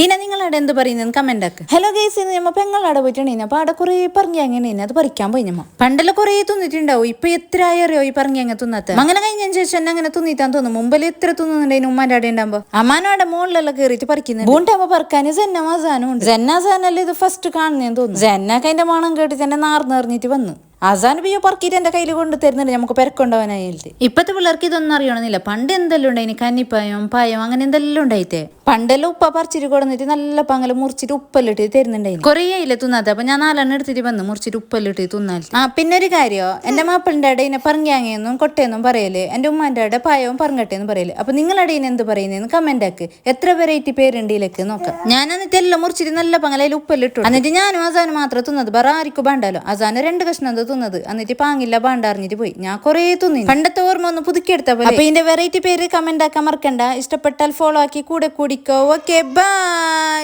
ഇനി നിങ്ങളവിടെ എന്ത് പറയുന്നത് കമന്റ് ആക്ക്. ഹലോ ഗൈസ്, ഇന്ന് നമ്മ പെങ്ങളവിടെ പോയിട്ടുണ്ടെങ്കിൽ അപ്പൊ അവിടെ കുറെ പറഞ്ഞ അത് പറിക്കാൻ പോയി നമ്മ. പണ്ടെല്ലാം കുറെ തിന്നിട്ടുണ്ടാവും, ഇപ്പൊ എത്ര ആയറിയോ ഈ പറഞ്ഞ തിന്നാത്ത. അങ്ങനെ കഴിഞ്ഞതിന് ശേഷം എന്നെ അങ്ങനെ തിന്നിത്താൻ തോന്നും. മുമ്പിൽ എത്ര തിന്നുന്നുണ്ടായിരുന്നു ഉമ്മാന്റെ അവിടെ ഉണ്ടാകുമ്പോ. അമ്മാനോടെ മുകളിലെല്ലാം കയറിയിട്ട് പറിക്കുന്നത് ബൂണ്ടാകുമ്പോ പറക്കാൻ ജന്നാസാനും ഉണ്ട്. ജന്നാസാനല്ലേ ഇത് ഫസ്റ്റ് കാണുന്നേന്ന് തോന്നുന്നു. ജന്നാക്ക് അതിന്റെ മണം കേട്ടിട്ട് എന്നെ നാർന്നെറിഞ്ഞിട്ട് വന്നു. ആസാൻ ബിയോ പറക്കിയിട്ട് എന്റെ കയ്യിൽ കൊണ്ട് തരുന്നുണ്ട് നമുക്ക് പെരക്കൊണ്ടാവാനായിട്ട്. ഇപ്പത്തെ പിള്ളേർക്ക് ഇതൊന്നും അറിയണമെന്നില്ല. പണ്ട് എന്തെല്ലാം ഉണ്ടായിന്, കന്നിപ്പായം പായം അങ്ങനെ എന്തെല്ലാം ഉണ്ടായിട്ടേ. പണ്ടെല്ലാം ഉപ്പ പറിച്ചിട്ട് കൊടുന്നിട്ട് നല്ല പങ്കല് മുറിച്ചിട്ട് ഉപ്പെല്ലിട്ട് തരുന്നുണ്ടായിരുന്നു. കുറേ ആയില്ല തിന്നാത്ത. അപ്പൊ ഞാൻ 4 എടുത്തിട്ട് വന്ന് മുറിച്ചിട്ട് ഉപ്പെല്ലിട്ട് തിന്നാൽ. പിന്നെ ഒരു കാര്യോ, എന്റെ മാപ്പിളിന്റെ അവിടെ ഇതിനെ പറങ്ങാങ്ങയൊന്നും കൊട്ടയൊന്നും പറയല്, എന്റെ ഉമ്മാന്റെ അവിടെ പായവും പറങ്ങട്ടെന്ന് പറയല്. അപ്പൊ നിങ്ങളുടെ ഇതിന് എന്ത് പറയുന്നതെന്ന് കമന്റ് ആക്ക്. എത്ര വെറൈറ്റി പേരുണ്ട് ഇതിലേക്ക് നോക്കാം. ഞാൻ എന്നിട്ട് എല്ലാം മുറിച്ചിട്ട് നല്ല പങ്കലയിൽ ഉപ്പെല്ലിട്ടു. എന്നിട്ട് ഞാനും ആസാനും മാത്രം തിന്നത്, വേറെ ആർക്കും വേണ്ടാലോ. ആസാന് 2 കഷ്ണം തിന്നത്. എന്നിട്ട് പാങ്ങില്ല പാണ്ടറിഞ്ഞിട്ട് പോയി. ഞാൻ കുറേ തിന്നി. പണ്ടത്തെ ഓർമ്മ ഒന്ന് പുതുക്കിയെടുത്ത പോലെ. അപ്പൊ ഇതിന്റെ വെറൈറ്റി പേര് കമന്റ് ആക്കാൻ മറക്കണ്ട. ഇഷ്ടപ്പെട്ടാൽ ഫോളോ ആക്കി കൂടെ കൂടിക്കോ. Okay, by.